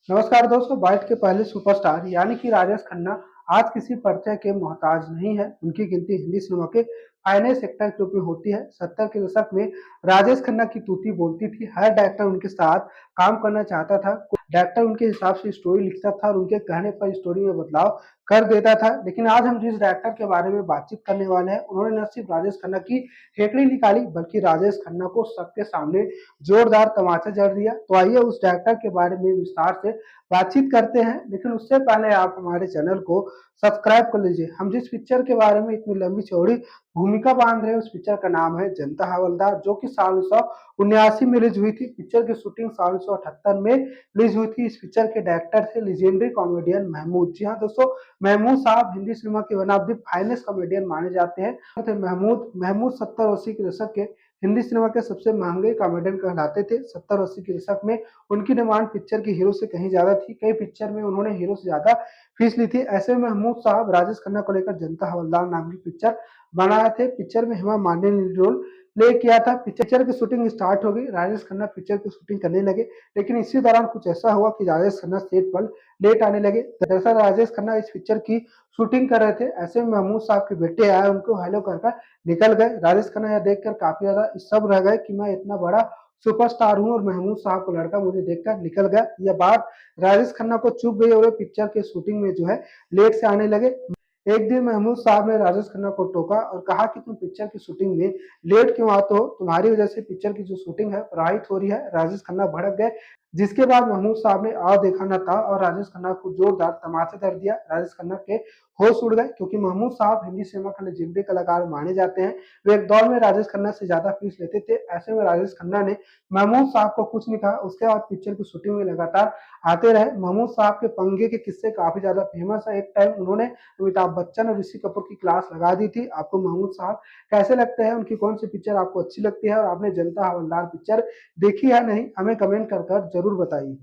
नमस्कार दोस्तों, बाइट के पहले सुपरस्टार यानी कि राजेश खन्ना आज किसी परिचय के मोहताज नहीं है। उनकी गिनती हिंदी सिनेमा के फाइनेंस एक्टर के रूप में होती है। 70 के दशक में राजेश खन्ना की तूती बोलती थी। हर डायरेक्टर उनके साथ काम करना चाहता था। डायरेक्टर उनके हिसाब से स्टोरी लिखता था और उनके कहने पर स्टोरी में बदलाव कर देता था। लेकिन आज हम जिस डायरेक्टर के बारे में बातचीत करने वाले हैं, उन्होंने न सिर्फ राजेश खन्ना की हेकड़ी निकाली बल्कि राजेश खन्ना को सबके सामने जोरदार तमाचा जड़ दिया। तो आइए उस डायरेक्टर के बारे में विस्तार से बातचीत करते हैं। लेकिन उससे पहले आप हमारे चैनल को सब्सक्राइब कर लीजिए। हम जिस पिक्चर के बारे में इतनी लंबी चौड़ी भूमिका बांध रहे हैं, उस पिक्चर का नाम है जनता हवलदार, जो कि साल 1979 में रिलीज हुई थी। पिक्चर की शूटिंग साल 1978 में रिलीज हुई थी। इस पिक्चर के डायरेक्टर थे लेजेंडरी कॉमेडियन महमूद। जी हाँ दोस्तों, महमूद साहब हिंदी सिनेमा के one of the finest comedian माने जाते हैं। महमूद 70-80 के दशक के हिंदी सिनेमा के सबसे महंगे कॉमेडियन कहलाते थे। 70-80 के दशक में उनकी डिमांड पिक्चर के हीरो से कहीं ज्यादा थी। कई पिक्चर में उन्होंने हीरो से ज्यादा फीस ली थी। ऐसे में महमूद साहब राजेश खन्ना को लेकर जनता हवलदार नाम की पिक्चर बनाए थे। पिक्चर में हेमा मालिनी ने रोल प्ले किया था। पिक्चर की शूटिंग स्टार्ट हो गई। राजेश खन्ना पिक्चर की शूटिंग करने लगे, लेकिन इसी दौरान कुछ ऐसा हुआ कि राजेश खन्ना सेट पर लेट आने लगे। दरअसल राजेश खन्ना इस पिक्चर की शूटिंग कर रहे थे। ऐसे में महमूद साहब के बेटे आए, उनको हेलो कर निकल गए। राजेश खन्ना यह देखकर काफी ज्यादा सब रह गए कि मैं इतना बड़ा सुपरस्टार हूं और महमूद साहब को लड़का मुझे देखकर निकल गया। यह बात राजेश खन्ना को चुभ गई और पिक्चर के शूटिंग में जो है लेट से आने लगे। एक दिन महमूद साहब ने राजेश खन्ना को टोका और कहा कि तुम पिक्चर की शूटिंग में लेट क्यों आते हो, तुम्हारी वजह से पिक्चर की जो शूटिंग है प्रभावित हो रही है। राजेश खन्ना भड़क गए, जिसके बाद महमूद साहब ने आ देखा न था और राजेश खन्ना को जोरदार तमाचा कर दिया। राजेश खन्ना के होश उड़ गए, क्योंकि महमूद साहब हिंदी सिनेमा के लेजेंडरी कलाकार माने जाते हैं। वे एक दौर में राजेश खन्ना से ज्यादा फीस लेते थे। ऐसे में राजेश खन्ना ने महमूद साहब को कुछ नहीं कहा। उसके बाद पिक्चर की शूटिंग में लगातार आते रहे। महमूद साहब के पंगे के किस्से काफी ज्यादा फेमस है। एक टाइम उन्होंने अमिताभ बच्चन और ऋषि कपूर की क्लास लगा दी थी। आपको महमूद साहब कैसे लगते हैं, उनकी कौन सी पिक्चर आपको अच्छी लगती है और आपने जनता हवलदार पिक्चर देखी है नहीं, हमें कमेंट कर जरूर बताइए।